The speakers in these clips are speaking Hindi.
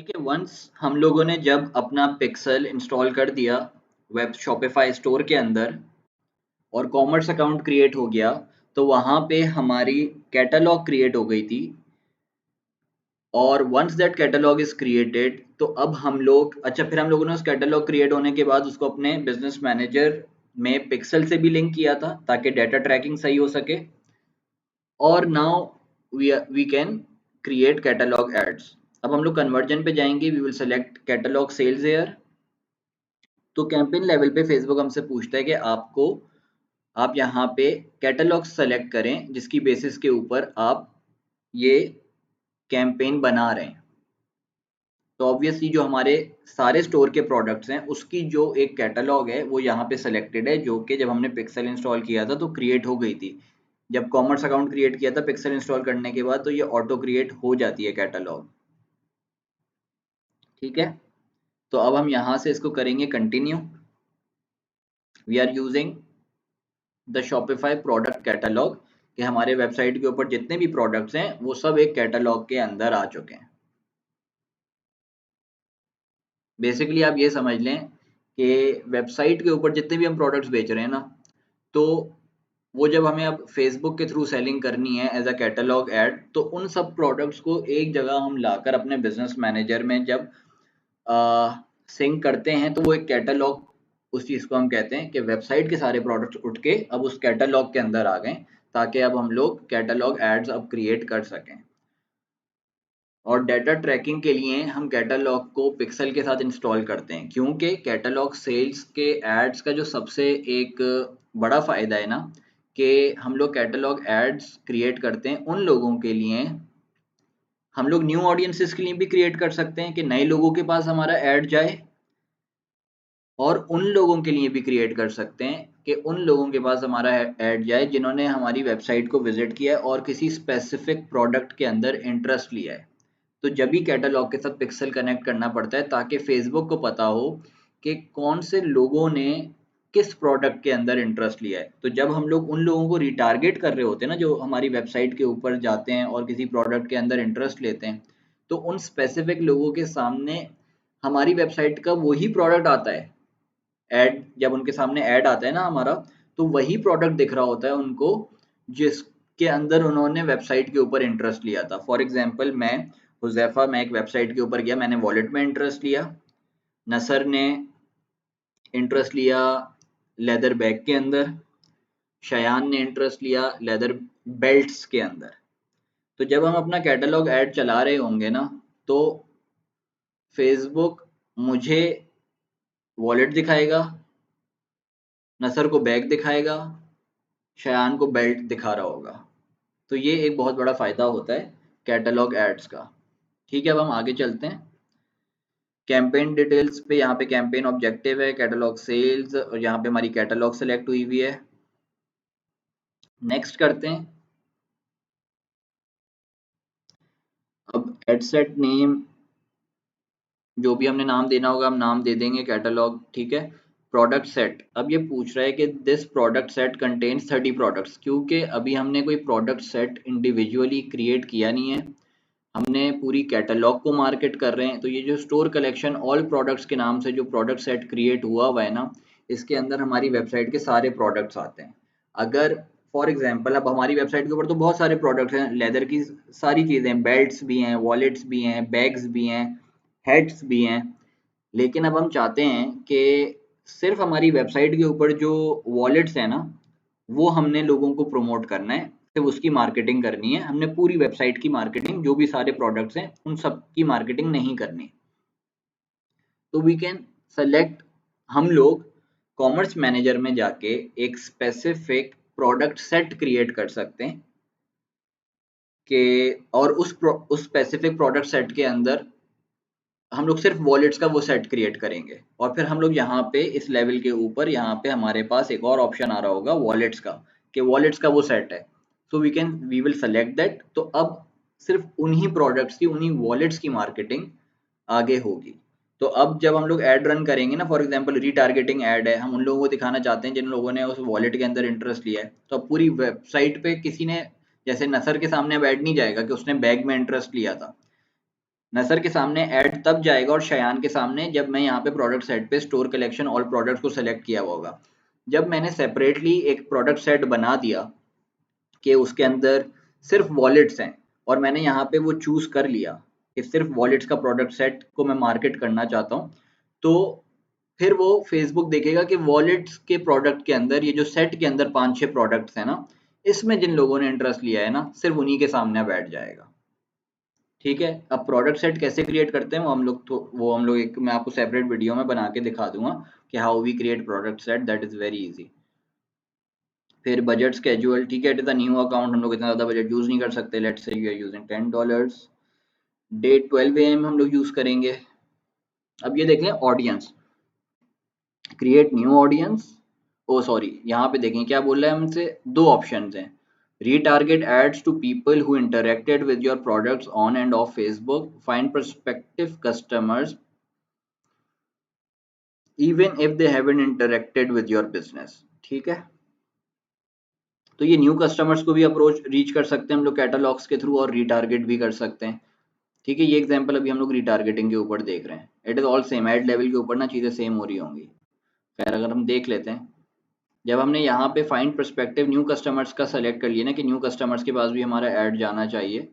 ठीक है। वंस हम लोगों ने जब अपना पिक्सल इंस्टॉल कर दिया वेब शॉपिफाई स्टोर के अंदर और कॉमर्स अकाउंट क्रिएट हो गया, तो वहाँ पे हमारी कैटलॉग क्रिएट हो गई थी। और once that catalogue is created, तो अब हम लोग फिर हम लोगों ने उस कैटलॉग क्रिएट होने के बाद उसको अपने बिजनेस मैनेजर में पिक्सल से भी लिंक किया था ताकि डाटा ट्रैकिंग सही हो सके। और now we can create catalogue ads. अब हम लोग कन्वर्जन पे जाएंगे, we will select catalogue sales air. तो कैंपेन लेवल पे फेसबुक हमसे पूछता है कि आप यहाँ पे कैटलॉग सेलेक्ट करें जिसकी बेसिस के ऊपर आप ये कैंपेन बना रहे हैं। तो ऑब्वियसली जो हमारे सारे स्टोर के प्रोडक्ट्स हैं उसकी जो एक कैटलॉग है वो यहाँ पे सेलेक्टेड है, जो कि जब हमने पिक्सल इंस्टॉल किया था तो क्रिएट हो गई थी। जब कॉमर्स अकाउंट क्रिएट किया था पिक्सल इंस्टॉल करने के बाद, तो ये ऑटो क्रिएट हो जाती है कैटलॉग। ठीक है, तो अब हम यहाँ से इसको करेंगे continue. We are using the Shopify product catalogue, कि हमारे वेबसाइट के ऊपर जितने भी प्रोडक्ट्स हैं वो सब एक कैटलॉग के अंदर आ चुके हैं। बेसिकली आप ये समझ लें कि वेबसाइट के ऊपर जितने भी हम प्रोडक्ट्स बेच रहे हैं ना, तो वो जब हमें अब फेसबुक के थ्रू सेलिंग करनी है एज अ कैटलॉग ऐड, तो उन सब प्रोडक्ट्स को एक जगह हम लाकर अपने बिजनेस मैनेजर में जब सिंक करते हैं तो वो एक कैटलॉग, उस चीज़ को हम कहते हैं कि वेबसाइट के सारे प्रोडक्ट्स उठ के अब उस कैटलॉग के अंदर आ गए, ताकि अब हम लोग कैटलॉग एड्स अब क्रिएट कर सकें। और डाटा ट्रैकिंग के लिए हम कैटलॉग को पिक्सल के साथ इंस्टॉल करते हैं, क्योंकि कैटलॉग सेल्स के एड्स का जो सबसे एक बड़ा फ़ायदा है ना, कि हम लोग कैटलॉग एड्स क्रिएट करते हैं उन लोगों के लिए, हम लोग न्यू ऑडियंसेस के लिए भी क्रिएट कर सकते हैं कि नए लोगों के पास हमारा ऐड जाए, और उन लोगों के लिए भी क्रिएट कर सकते हैं कि उन लोगों के पास हमारा ऐड जाए जिन्होंने हमारी वेबसाइट को विजिट किया है और किसी स्पेसिफिक प्रोडक्ट के अंदर इंटरेस्ट लिया है। तो जब भी कैटलॉग के साथ पिक्सल कनेक्ट करना पड़ता है ताकि फेसबुक को पता हो कि कौन से लोगों ने किस प्रोडक्ट के अंदर इंटरेस्ट लिया है। तो जब हम लोग उन लोगों को रिटारगेट कर रहे होते हैं ना, जो हमारी वेबसाइट के ऊपर जाते हैं और किसी प्रोडक्ट के अंदर इंटरेस्ट लेते हैं, तो उन स्पेसिफिक लोगों के सामने हमारी वेबसाइट का वही प्रोडक्ट आता है। ऐड जब उनके सामने ऐड आता है ना हमारा, तो वही प्रोडक्ट दिख रहा होता है उनको जिसके अंदर उन्होंने वेबसाइट के ऊपर इंटरेस्ट लिया था। फॉर एग्जांपल मैं एक वेबसाइट के ऊपर गया, मैंने वॉलेट में इंटरेस्ट लिया। नसर ने इंटरेस्ट लिया लेदर बैग के अंदर। शयान ने इंटरेस्ट लिया लेदर बेल्ट्स के अंदर। तो जब हम अपना कैटलॉग ऐड चला रहे होंगे ना, तो फेसबुक मुझे वॉलेट दिखाएगा, नसर को बैग दिखाएगा, शयान को बेल्ट दिखा रहा होगा। तो ये एक बहुत बड़ा फ़ायदा होता है कैटलॉग एड्स का। ठीक है, अब हम आगे चलते हैं। कैंपेन डिटेल्स पे, यहाँ पे कैंपेन ऑब्जेक्टिव है, कैटलॉग सेल्स, और यहाँ पे हमारी कैटलॉग सेलेक्ट हुई हुई है। नेक्स्ट करते हैं। अब एडसेट नेम, जो भी हमने नाम देना होगा हम नाम दे देंगे कैटलॉग। ठीक है। प्रोडक्ट सेट, अब ये पूछ रहा है कि this product set contains 30 products, क्योंकि अभी हमने कोई प्रोडक्ट सेट इंडिविजुअली क्रिएट किया नहीं है, हमने पूरी कैटलॉग को मार्केट कर रहे हैं। तो ये जो स्टोर कलेक्शन ऑल प्रोडक्ट्स के नाम से जो प्रोडक्ट सेट क्रिएट हुआ हुआ है ना, इसके अंदर हमारी वेबसाइट के सारे प्रोडक्ट्स आते हैं। अगर फॉर एग्जांपल अब हमारी वेबसाइट के ऊपर तो बहुत सारे प्रोडक्ट्स हैं, लेदर की सारी चीज़ें, बेल्ट्स भी हैं, वॉलेट्स भी हैं, बैग्स भी हैं, हेड्स भी हैं, लेकिन अब हम चाहते हैं कि सिर्फ हमारी वेबसाइट के ऊपर जो वॉलेट्स हैं ना, वो हमने लोगों को प्रमोट करना है, सिर्फ उसकी मार्केटिंग करनी है। हमने पूरी वेबसाइट की मार्केटिंग, जो भी सारे प्रोडक्ट्स हैं उन सब की मार्केटिंग नहीं करनी। तो वी कैन सेलेक्ट, हम लोग कॉमर्स मैनेजर में जाके एक स्पेसिफिक प्रोडक्ट सेट क्रिएट कर सकते हैं कि, और उस स्पेसिफिक प्रोडक्ट सेट के अंदर हम लोग सिर्फ वॉलेट्स का वो सेट क्रिएट करेंगे। और फिर हम लोग यहाँ पे इस लेवल के ऊपर यहाँ पे हमारे पास एक और ऑप्शन आ रहा होगा वॉलेट्स का, कि वॉलेट्स का वो सेट है। तो वी विल सेलेक्ट दैट। तो अब सिर्फ उन्हीं प्रोडक्ट्स की, उन्हीं वॉलेट्स की मार्केटिंग आगे होगी। तो अब जब हम लोग ऐड रन करेंगे ना, फॉर एग्जांपल रीटारगेटिंग ऐड है, हम उन लोगों को दिखाना चाहते हैं जिन लोगों ने उस वॉलेट के अंदर इंटरेस्ट लिया है, तो अब पूरी वेबसाइट पे किसी ने, जैसे नसर के सामने अब ऐड नहीं जाएगा कि उसने बैग में इंटरेस्ट लिया था, नसर के सामने ऐड तब जाएगा और शयान के सामने जब मैं यहाँ पे प्रोडक्ट सेट पे स्टोर कलेक्शन ऑल प्रोडक्ट्स को सेलेक्ट किया हुआ होगा। जब मैंने सेपरेटली एक प्रोडक्ट सेट बना दिया कि उसके अंदर सिर्फ वॉलेट्स हैं और मैंने यहाँ पे वो चूज कर लिया कि सिर्फ वॉलेट्स का प्रोडक्ट सेट को मैं मार्केट करना चाहता हूँ, तो फिर वो फेसबुक देखेगा कि वॉलेट्स के प्रोडक्ट के अंदर ये जो सेट के अंदर 5-6 प्रोडक्ट्स हैं ना, इसमें जिन लोगों ने इंटरेस्ट लिया है ना, सिर्फ उन्हीं के सामने बैठ जाएगा। ठीक है, अब प्रोडक्ट सेट कैसे क्रिएट करते हैं वो हम लोग एक मैं आपको सेपरेट वीडियो में बना के दिखा दूंगा कि how we create product set, that is very easy. फिर बजट स्केड्यूल, ठीक है, it is a new account, हम लोग इतना ज़्यादा बजट यूज़ नहीं कर सकते, let's say you are using $10, date 12 AM हम लोग यूज़ करेंगे। अब ये देख लें ऑडियंस, क्रिएट न्यू ऑडियंस, ओ सॉरी यहाँ पे देखें क्या बोल रहा है हमसे, दो ऑप्शन हैं, retarget ads to people who interacted with your products on and off Facebook, find prospective customers even if they haven't interacted with your business। ठीक है, तो ये न्यू कस्टमर्स को भी अप्रोच रीच कर सकते हैं हम लोग कैटलॉग्स के थ्रू और रीटारगेट भी कर सकते हैं। ठीक है, ये एग्जांपल अभी हम लोग रीटारगेटिंग के ऊपर देख रहे हैं, it is all same, ad level के ऊपर ना चीज़ें सेम हो रही होंगी। खैर अगर हम देख लेते हैं, जब हमने यहाँ पे फाइंड पर्सपेक्टिव न्यू कस्टमर्स का सेलेक्ट कर लिया ना कि न्यू कस्टमर्स के पास भी हमारा ऐड जाना चाहिए,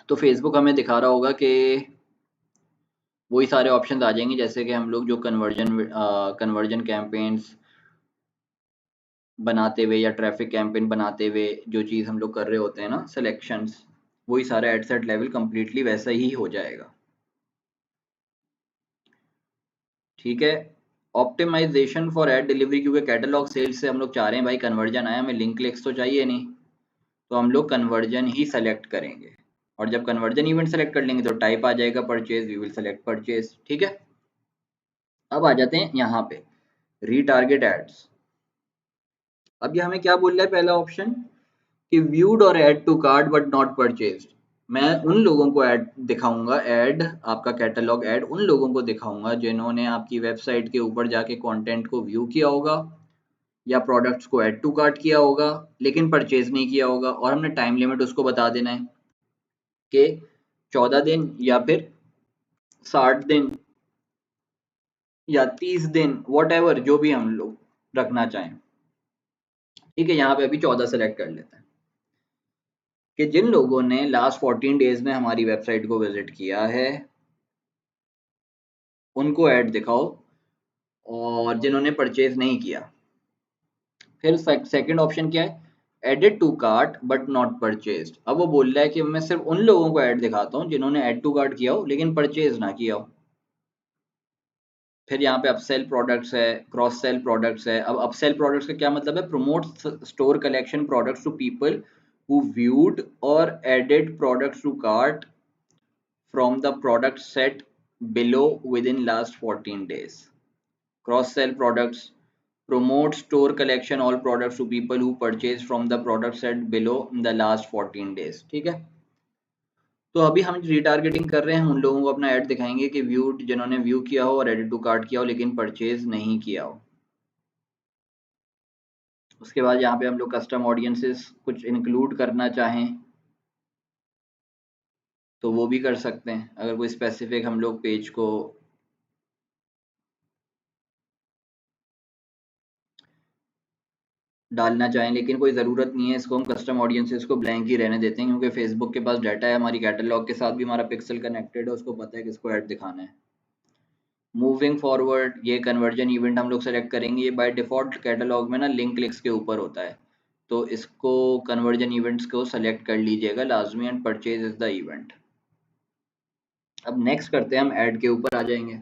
तो फेसबुक हमें दिखा रहा होगा कि वही सारे ऑप्शन आ जाएंगे जैसे कि हम लोग जो कन्वर्जन कैंपेन्स बनाते हुए या ट्रैफिक कैंपेन बनाते हुए जो चीज़ हम लोग कर रहे होते हैं ना सिलेक्शंस, वही सारा एड सेट लेवल कम्प्लीटली वैसा ही हो जाएगा। ठीक है, ऑप्टिमाइजेशन फॉर एड डिलीवरी, क्योंकि कैटलॉग सेल्स से हम लोग चाह रहे हैं भाई कन्वर्जन आया, हमें लिंक क्लिक्स तो चाहिए नहीं, तो हम लोग कन्वर्जन ही सेलेक्ट करेंगे और जब कन्वर्जन इवेंट सेलेक्ट कर लेंगे तो टाइप आ जाएगा purchase, we will select purchase. ठीक है, अब आ जाते हैं यहाँ पे रीटारगेट एड्स। अब ये हमें क्या बोल रहा है पहला ऑप्शन कि व्यूड और add to cart but not purchased, मैं उन लोगों को ऐड दिखाऊंगा, ऐड आपका कैटलॉग ऐड उन लोगों को दिखाऊंगा जिन्होंने आपकी वेबसाइट के ऊपर जाके कंटेंट को व्यू किया होगा या प्रोडक्ट्स को ऐड टू कार्ट किया होगा लेकिन परचेज नहीं किया होगा, और हमने टाइम लिमिट उसको बता देना है कि 14 दिन या फिर 60 दिन या 30 दिन, वॉट एवर जो भी हम लोग रखना चाहें। ठीक है, यहाँ पे अभी 14 सेलेक्ट कर लेते हैं कि जिन लोगों ने लास्ट 14 डेज में हमारी वेबसाइट को विजिट किया है उनको ऐड दिखाओ, और जिन्होंने परचेज नहीं किया। फिर सेकंड ऑप्शन क्या है, added to cart but not purchased, अब वो बोल रहा है कि मैं सिर्फ उन लोगों को ऐड दिखाता हूँ जिन्होंने ऐड टू कार्ट किया हो लेकिन परचेज ना किया हो। फिर यहाँ पे अपसेल प्रोडक्ट्स है, क्रॉस सेल प्रोडक्ट्स है। अब अपसेल प्रोडक्ट्स का क्या मतलब है, promote store collection products to people who viewed और added products to cart from the product set below within last 14 days। Cross sell products, promote store collection all products to people who purchase from the product set below in the last 14 days। ठीक है, तो अभी हम रिटारगेटिंग कर रहे हैं, उन लोगों को अपना ऐड दिखाएंगे कि व्यूड जिन्होंने व्यू किया हो और एडिट टू कार्ट किया हो लेकिन परचेज नहीं किया हो। उसके बाद यहाँ पे हम लोग कस्टम ऑडियंसेस कुछ इंक्लूड करना चाहें तो वो भी कर सकते हैं, अगर कोई स्पेसिफिक हम लोग पेज को डालना चाहें, लेकिन कोई ज़रूरत नहीं है, इसको हम कस्टम ऑडियंसेस को ब्लैंक ही रहने देते हैं क्योंकि फेसबुक के पास डाटा है, हमारी कैटलॉग के साथ भी हमारा पिक्सल कनेक्टेड है, उसको पता है किसको ऐड दिखाना है। मूविंग फॉरवर्ड, ये कन्वर्जन इवेंट हम लोग सेलेक्ट करेंगे, ये बाय डिफ़ॉल्ट कैटलॉग में ना लिंक क्लिक्स के ऊपर होता है, तो इसको कन्वर्जन इवेंट्स को सेलेक्ट कर लीजिएगा लाजमी, and purchase is the event. अब नेक्स्ट करते हैं, हम ऐड के ऊपर आ जाएंगे।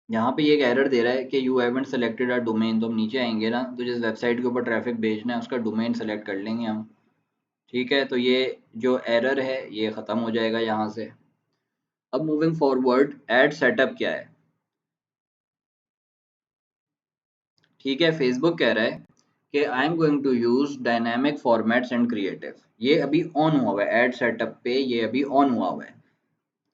यहाँ पे ये एक एरर दे रहा है कि you haven't selected a domain, तो हम नीचे आएंगे ना तो जिस वेबसाइट के ऊपर ट्रैफिक भेजना है उसका डोमेन सेलेक्ट कर लेंगे हम। ठीक है, तो ये जो एरर है ये ख़त्म हो जाएगा यहाँ से। अब मूविंग फॉरवर्ड, एड सेटअप क्या है। ठीक है, फेसबुक कह रहा है कि I am going to use dynamic formats and creative. ये अभी ऑन हुआ हुआ है, एड सेटअप पे ये अभी ऑन हुआ हुआ है।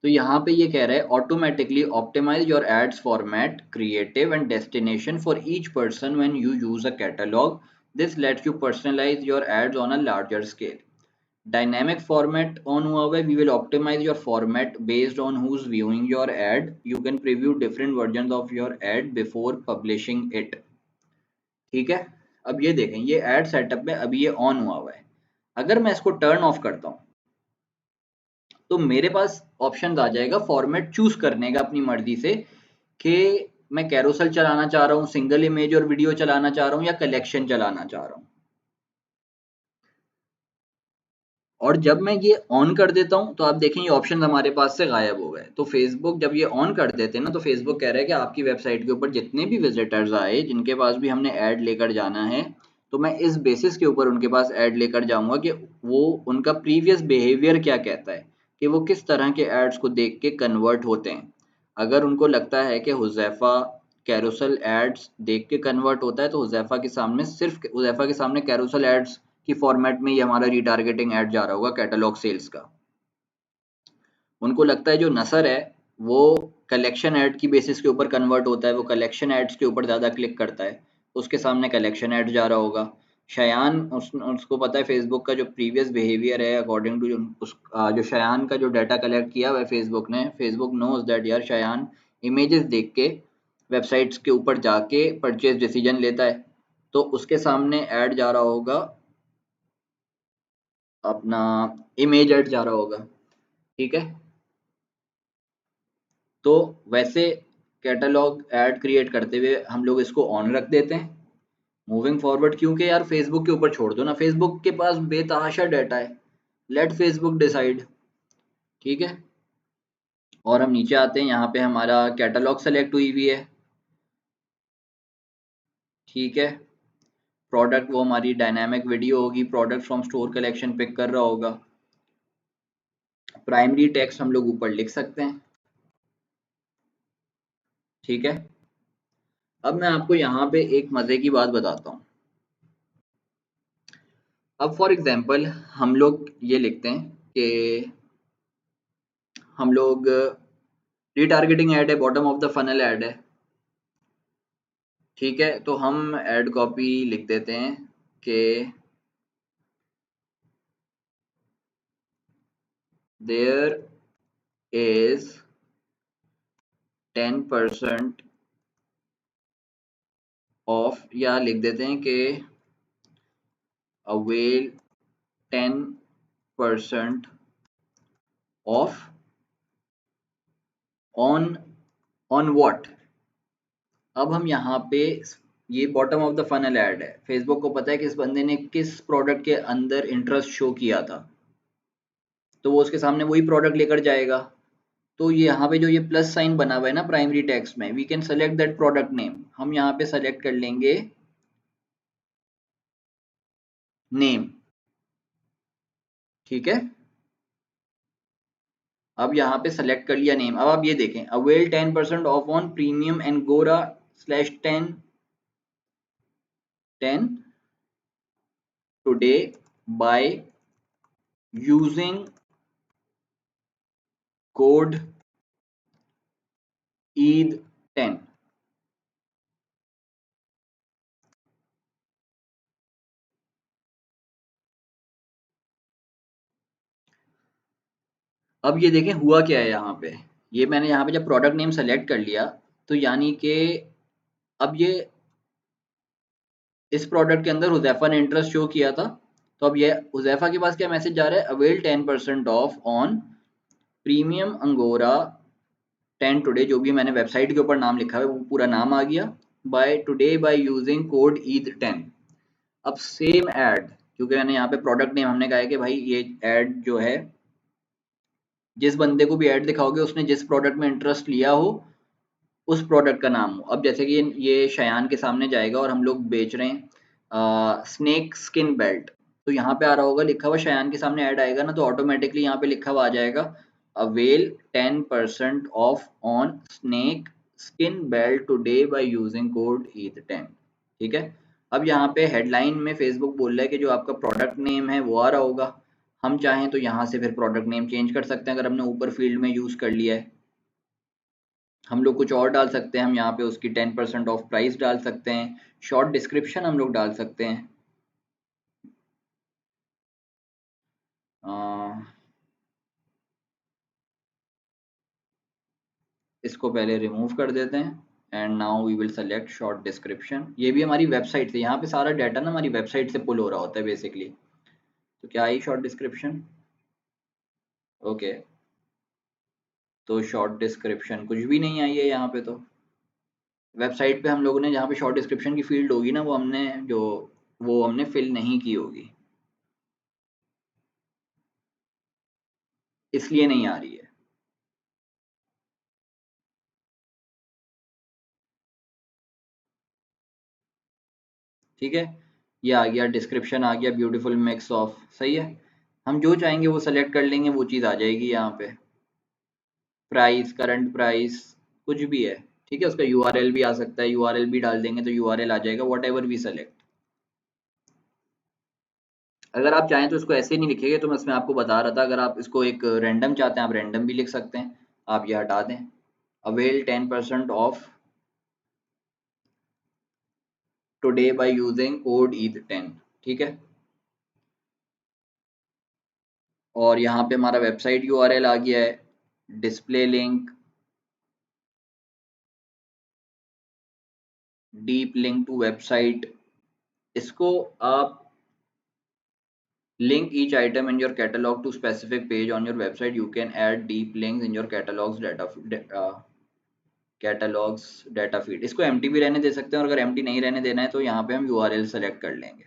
तो यहाँ पे ये कह रहा है automatically optimise your ads format, creative and destination for each person when you use a catalogue. This lets you personalise your ads on a larger scale. Dynamic format on हुआ है, we will optimize your format based on who's viewing your ad. You can preview different versions of your ad before publishing it. ठीक है, अब ये देखें, ये ad setup में अभी ये on हुआ है। अगर मैं इसको turn off करता हूँ तो मेरे पास ऑप्शन आ जाएगा फॉर्मेट चूज करने का अपनी मर्जी से कि मैं कैरोसल चलाना चाह रहा हूँ, सिंगल इमेज और वीडियो चलाना चाह रहा हूँ, या कलेक्शन चलाना चाह रहा हूँ। और जब मैं ये ऑन कर देता हूँ तो आप देखें ये ऑप्शन हमारे पास से गायब हो गए। तो फेसबुक जब ये ऑन कर देते हैं ना, तो फेसबुक कह रहा है कि आपकी वेबसाइट के ऊपर जितने भी विजिटर्स आए जिनके पास भी हमने ऐड लेकर जाना है, तो मैं इस बेसिस के ऊपर उनके पास ऐड लेकर जाऊंगा कि वो उनका प्रीवियस बिहेवियर क्या कहता है, कि वो किस तरह के एड्स को देख के कन्वर्ट होते हैं। अगर उनको लगता है कि हुजैफा कैरोसल एड्स देख के कन्वर्ट होता है, तो हुजैफा के सामने सिर्फ हुजैफा के सामने कैरोसल एड्स की फॉर्मेट में ये हमारा रिटारगेटिंग ऐड जा रहा होगा कैटलॉग सेल्स का। उनको लगता है जो नसर है वो कलेक्शन ऐड की बेसिस के ऊपर कन्वर्ट होता है, वो कलेक्शन एड्स के ऊपर ज़्यादा क्लिक करता है, उसके सामने कलेक्शन ऐड जा रहा होगा। शयान उसको पता है फेसबुक का जो प्रीवियस बिहेवियर है, अकॉर्डिंग टू जो शयान का जो डाटा कलेक्ट किया हुआ है फेसबुक ने, फेसबुक नोज दैट यार शयान इमेजेस देख के वेबसाइट्स के ऊपर जाके परचेज डिसीजन लेता है, तो उसके सामने ऐड जा रहा होगा, अपना इमेज ऐड जा रहा होगा। ठीक है, तो वैसे कैटलॉग ऐड क्रिएट करते हुए हम लोग इसको ऑन रख देते हैं मूविंग फॉरवर्ड, क्योंकि यार फेसबुक के ऊपर छोड़ दो ना, फेसबुक के पास बेतहाशा डाटा है, लेट फेसबुक डिसाइड। ठीक है, और हम नीचे आते हैं, यहाँ पे हमारा कैटलॉग सेलेक्ट हुई हुई है। ठीक है, प्रोडक्ट वो हमारी डायनामिक वीडियो होगी, product from store collection pick कर रहा होगा। प्राइमरी टेक्स्ट हम लोग ऊपर लिख सकते हैं। ठीक है, अब मैं आपको यहाँ पे एक मजे की बात बताता हूँ। अब फॉर एग्जांपल हम लोग ये लिखते हैं कि हम लोग रिटारगेटिंग ऐड है, bottom of the funnel add है। ठीक है, तो हम ऐड कॉपी लिख देते हैं कि देयर इज 10% ऑफ, या लिख देते हैं कि avail 10% of on on what. अब हम यहाँ पे ये bottom of the funnel add है, फेसबुक को पता है कि इस बंदे ने किस प्रोडक्ट के अंदर इंटरेस्ट शो किया था, तो वो उसके सामने वही प्रोडक्ट लेकर जाएगा। तो ये यहाँ पे जो ये प्लस साइन बना हुआ है ना प्राइमरी टेक्स्ट में, we can select that product name. हम यहाँ पे सेलेक्ट कर लेंगे नेम। ठीक है, अब यहाँ पे सेलेक्ट कर लिया नेम। अब आप ये देखें, avail 10% of on premium Angora slash 10 today by using code Eid 10। अब ये देखें हुआ क्या है यहाँ पे, ये मैंने यहाँ पे जब प्रोडक्ट नेम सेलेक्ट कर लिया, तो यानी कि अब ये इस प्रोडक्ट के अंदर हुजैफा ने इंटरेस्ट शो किया था, तो अब ये हुजैफा के पास क्या मैसेज जा रहा है, avail 10% of on premium angora 10 today, जो भी मैंने वेबसाइट के ऊपर नाम लिखा है वो पूरा नाम आ गया, buy today by using code Eid 10। अब सेम ऐड, क्योंकि मैंने यहाँ पे प्रोडक्ट नेम हमने कहा है कि भाई ये ऐड जो है, जिस बंदे को भी ऐड दिखाओगे उसने जिस प्रोडक्ट में इंटरेस्ट लिया हो उस प्रोडक्ट का नाम हो। अब जैसे कि ये शयान के सामने जाएगा और हम लोग बेच रहे हैं स्नेक स्किन बेल्ट, तो यहाँ पे आ रहा होगा लिखा हुआ, शयान के सामने ऐड आएगा ना, तो ऑटोमेटिकली यहाँ पे लिखा हुआ आ जाएगा avail 10% of on snake skin belt today by using code Eid 10। ठीक है, अब यहाँ पे हेडलाइन में फेसबुक बोल रहा है कि जो आपका प्रोडक्ट नेम है वो आ रहा होगा। हम चाहें तो यहाँ से फिर प्रोडक्ट नेम चेंज कर सकते हैं अगर हमने ऊपर फील्ड में यूज़ कर लिया है। हम लोग कुछ और डाल सकते हैं, हम यहाँ पे उसकी 10% ऑफ प्राइस डाल सकते हैं, शॉर्ट डिस्क्रिप्शन हम लोग डाल सकते हैं। इसको पहले रिमूव कर देते हैं and now we will select short description. ये भी हमारी वेबसाइट से, यहाँ पे सारा डाटा ना हमारी वेबसाइट से पुल हो रहा होता है बेसिकली। तो क्या आई शॉर्ट डिस्क्रिप्शन? ओके, तो शॉर्ट डिस्क्रिप्शन कुछ भी नहीं आई है यहाँ पे। तो वेबसाइट पे हम लोगों ने जहाँ पे शॉर्ट डिस्क्रिप्शन की फील्ड होगी ना, वो हमने फिल नहीं की होगी, इसलिए नहीं आ रही है। ठीक है, ये आ गया, डिस्क्रिप्शन आ गया, ब्यूटीफुल मिक्स ऑफ, सही है। हम जो चाहेंगे वो सेलेक्ट कर लेंगे, वो चीज़ आ जाएगी यहाँ पे। प्राइस, करंट प्राइस, कुछ भी है। ठीक है, उसका यूआरएल भी आ सकता है, यूआरएल भी डाल देंगे तो यूआरएल आ जाएगा, वॉट एवर वी सेलेक्ट। अगर आप चाहें तो इसको ऐसे नहीं लिखेंगे, तो मैं इसमें आपको बता रहा था, अगर आप इसको एक रैंडम चाहते हैं आप रैंडम भी लिख सकते हैं। आप ये हटा दें, avail 10% of today by using code ETH10। ठीक है, और यहाँ पे हमारा वेबसाइट यूआरएल आ गया है, display link, deep link to website. इसको आप link each item in your catalog to specific page on your website. You can add deep links in your catalogs data feed। इसको empty भी रहने दे सकते हैं, और अगर empty नहीं रहने देना है तो यहाँ पे हम URL सेलेक्ट कर लेंगे।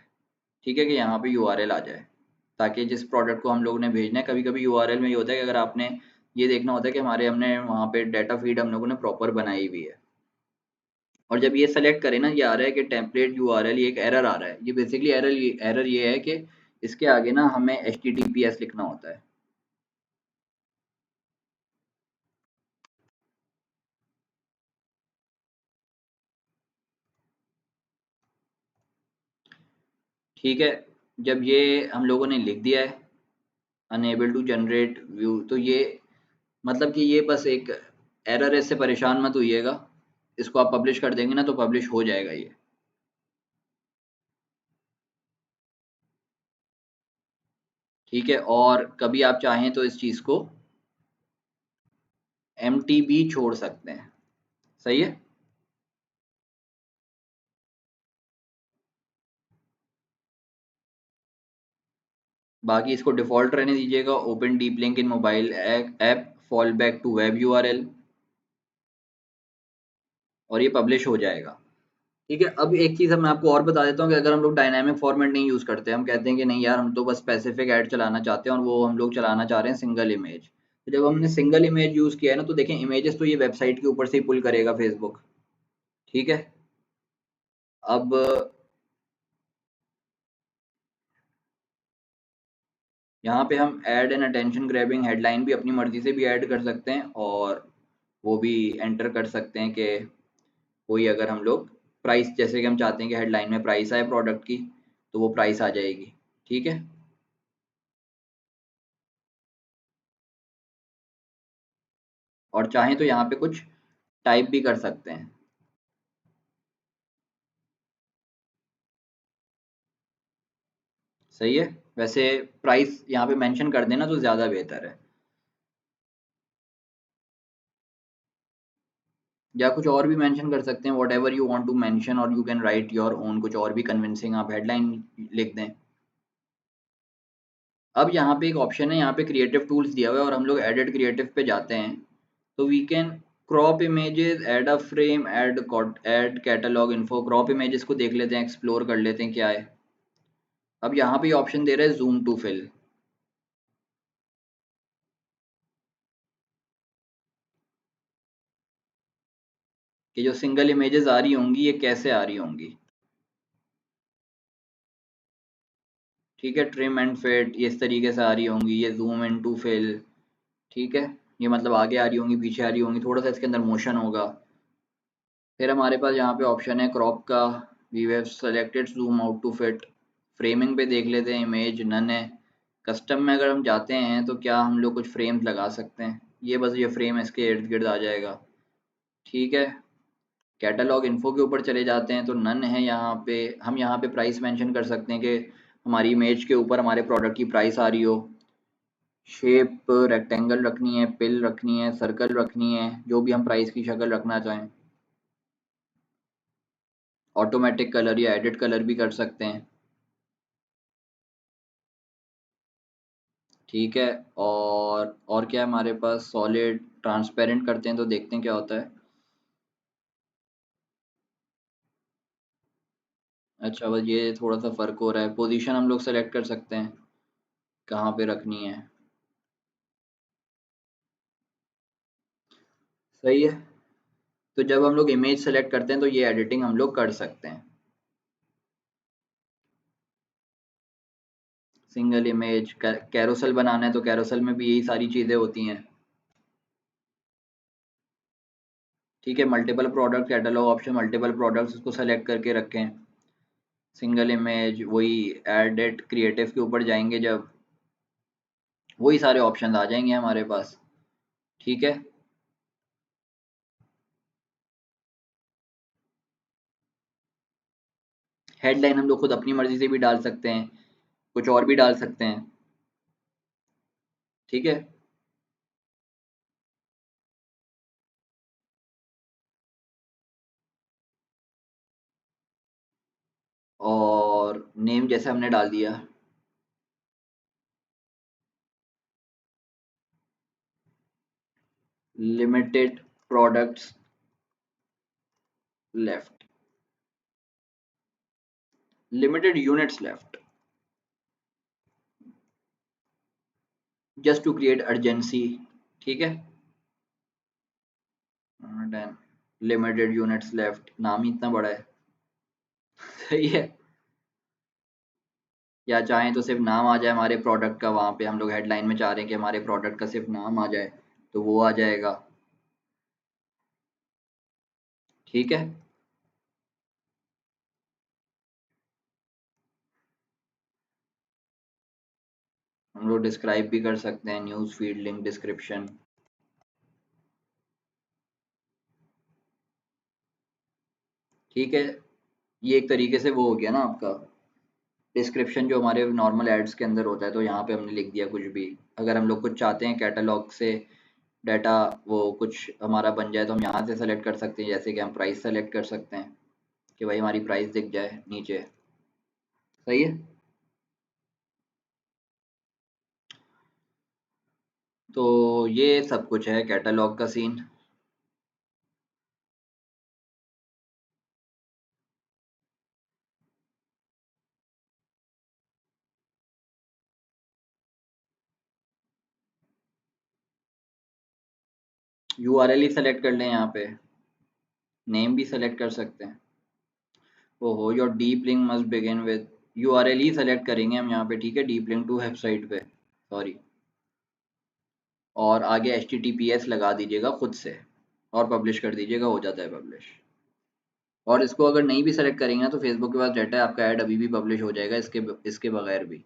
ठीक है, कि यहाँ पे URL आ जाए, ताकि जिस प्रोडक्ट को हम लोगों ने भेजना है, कभी कभी URL में ये होता है कि अगर आपने ये देखना होता है कि हमने वहाँ पे डाटा फीड हम लोगों ने प्रॉपर बनाई हुई है, और जब ये सेलेक्ट करें ना, ये आ रहा है कि टेम्पलेट URL, ये एक एरर आ रहा है। ये बेसिकली एरर ये है कि इसके आगे ना हमें HTTPS लिखना होता है। ठीक है, जब ये हम लोगों ने लिख दिया है अनएबल टू जनरेट व्यू, तो ये मतलब कि ये बस एक एरर है, इससे परेशान मत होइएगा। इसको आप पब्लिश कर देंगे ना तो पब्लिश हो जाएगा ये। ठीक है, और कभी आप चाहें तो इस चीज़ को एम्प्टी भी छोड़ सकते हैं, सही है। बाकी इसको डिफ़ॉल्ट रहने दीजिएगा, open deep link in mobile app, fall back to web URL, और ये पब्लिश हो जाएगा। ठीक है, अब एक चीज़ मैं आपको और बता देता हूँ कि अगर हम लोग डायनामिक फॉर्मेट नहीं यूज़ करते, हम कहते हैं कि नहीं यार हम तो बस स्पेसिफिक ऐड चलाना चाहते हैं, और वो हम लोग चलाना चाह रहे हैं सिंगल इमेज। तो जब हमने सिंगल इमेज यूज़ किया है ना, तो देखें इमेजेस तो ये वेबसाइट के ऊपर से ही पुल करेगा फेसबुक। ठीक है, अब यहाँ पे हम add N attention grabbing headline भी अपनी मर्जी से भी ऐड कर सकते हैं, और वो भी एंटर कर सकते हैं कि कोई अगर हम लोग प्राइस, जैसे कि हम चाहते हैं कि हेडलाइन में प्राइस आए प्रोडक्ट की, तो वो प्राइस आ जाएगी। ठीक है, और चाहें तो यहाँ पे कुछ टाइप भी कर सकते हैं। सही है, वैसे प्राइस यहाँ पे मेंशन कर देना तो ज़्यादा बेहतर है, या कुछ और भी मेंशन कर सकते हैं, whatever you want to mention, और you can write your own, कुछ और भी कन्विंसिंग आप हेडलाइन लिख दें। अब यहाँ पे एक ऑप्शन है, यहाँ पे क्रिएटिव टूल्स दिया हुआ है, और हम लोग एडिट क्रिएटिव पे जाते हैं, तो we can crop images, add a frame, add catalogue info. Crop images को देख लेते हैं, एक्सप्लोर कर लेते हैं क्या है। अब यहाँ पे ऑप्शन दे रहा है जूम टू फिल, कि जो सिंगल इमेजेस आ रही होंगी ये कैसे आ रही होंगी। ठीक है, ट्रिम एंड फिट ये इस तरीके से आ रही होंगी, ये जूम इन टू फिल। ठीक है, ये मतलब आगे आ रही होंगी, पीछे आ रही होंगी, थोड़ा सा इसके अंदर मोशन होगा। फिर हमारे पास यहाँ पे ऑप्शन है क्रॉप का, we have selected zoom out to fit. Framing पे देख लेते हैं, इमेज नन है। कस्टम में अगर हम जाते हैं तो क्या हम लोग कुछ फ्रेम्स लगा सकते हैं, ये बस ये फ्रेम इसके इर्द गिर्द आ जाएगा। ठीक है, कैटलॉग इन्फो के ऊपर चले जाते हैं तो नन है यहाँ पे। हम यहाँ पे प्राइस मेंशन कर सकते हैं कि हमारी इमेज के ऊपर हमारे प्रोडक्ट की प्राइस आ रही हो। शेप रेक्टेंगल रखनी है, पिल रखनी है, सर्कल रखनी है, जो भी हम प्राइस की शक्ल रखना चाहें। ऑटोमेटिक कलर या एडिट कलर भी कर सकते हैं। ठीक है, और क्या है हमारे पास, सॉलिड ट्रांसपेरेंट करते हैं तो देखते हैं क्या होता है। अच्छा, बस ये थोड़ा सा फ़र्क हो रहा है। पोजीशन हम लोग सेलेक्ट कर सकते हैं कहाँ पे रखनी है। सही है। तो जब हम लोग इमेज सेलेक्ट करते हैं तो ये एडिटिंग हम लोग कर सकते हैं। सिंगल इमेज, कैरोसेल बनाना है तो कैरोसेल में भी यही सारी चीज़ें होती हैं। ठीक है, multiple product catalogue option, multiple products उसको सेलेक्ट करके रखें। सिंगल इमेज, वही एडिट क्रिएटिव के ऊपर जाएंगे जब, वही सारे ऑप्शन आ जाएंगे हमारे पास। ठीक है, हेडलाइन हम लोग खुद अपनी मर्जी से भी डाल सकते हैं, कुछ और भी डाल सकते हैं। ठीक है, और नेम जैसे हमने डाल दिया। Limited products left, limited units left, just to create urgency. ठीक है, डन। लिमिटेड यूनिट्स लेफ्ट, नाम ही इतना बड़ा है। सही है। या चाहें तो सिर्फ नाम आ जाए हमारे प्रोडक्ट का, वहाँ पे हम लोग हेडलाइन में चाह रहे हैं कि हमारे प्रोडक्ट का सिर्फ नाम आ जाए तो वो आ जाएगा। ठीक है, हम लोग डिस्क्राइब भी कर सकते हैं, न्यूज़ फीड, लिंक, डिस्क्रिप्शन। ठीक है, ये एक तरीके से वो हो गया ना आपका डिस्क्रिप्शन, जो हमारे नॉर्मल एड्स के अंदर होता है। तो यहाँ पे हमने लिख दिया कुछ भी। अगर हम लोग कुछ चाहते हैं कैटलॉग से डाटा वो कुछ हमारा बन जाए तो हम यहाँ से सेलेक्ट कर सकते हैं, जैसे कि हम प्राइस सेलेक्ट कर सकते हैं कि भाई हमारी प्राइस दिख जाए नीचे। सही है। तो ये सब कुछ है कैटलॉग का सीन। यूआरएल ही सेलेक्ट कर लें यहाँ पे, नेम भी सेलेक्ट कर सकते हैं। ओहो, your deep link must begin with, URL he select करेंगे हम यहाँ पे। ठीक है, डीप लिंक टू वेबसाइट पे, सॉरी। और आगे HTTPS लगा दीजिएगा खुद से और पब्लिश कर दीजिएगा, हो जाता है पब्लिश। और इसको अगर नहीं भी सेलेक्ट करेंगे ना तो फेसबुक के पास डाटा है, आपका ऐड अभी भी पब्लिश हो जाएगा इसके बगैर भी।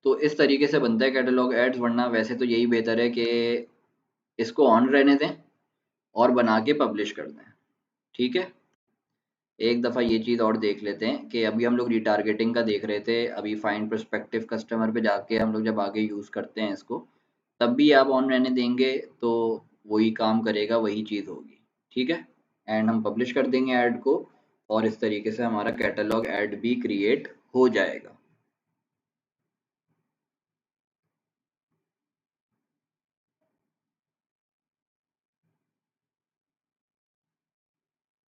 तो इस तरीके से बनता है कैटलॉग एड्स, वरना वैसे तो यही बेहतर है कि इसको ऑन रहने दें और बना के पब्लिश कर दें। ठीक है, एक दफ़ा ये चीज़ और देख लेते हैं कि अभी हम लोग रिटारगेटिंग का देख रहे थे। अभी फाइंड प्रोस्पेक्टिव कस्टमर पे जाके हम लोग जब आगे यूज़ करते हैं इसको, तब भी आप ऑन रहने देंगे तो वही काम करेगा, वही चीज़ होगी। ठीक है, एंड हम पब्लिश कर देंगे ऐड को, और इस तरीके से हमारा कैटलॉग ऐड भी क्रिएट हो जाएगा।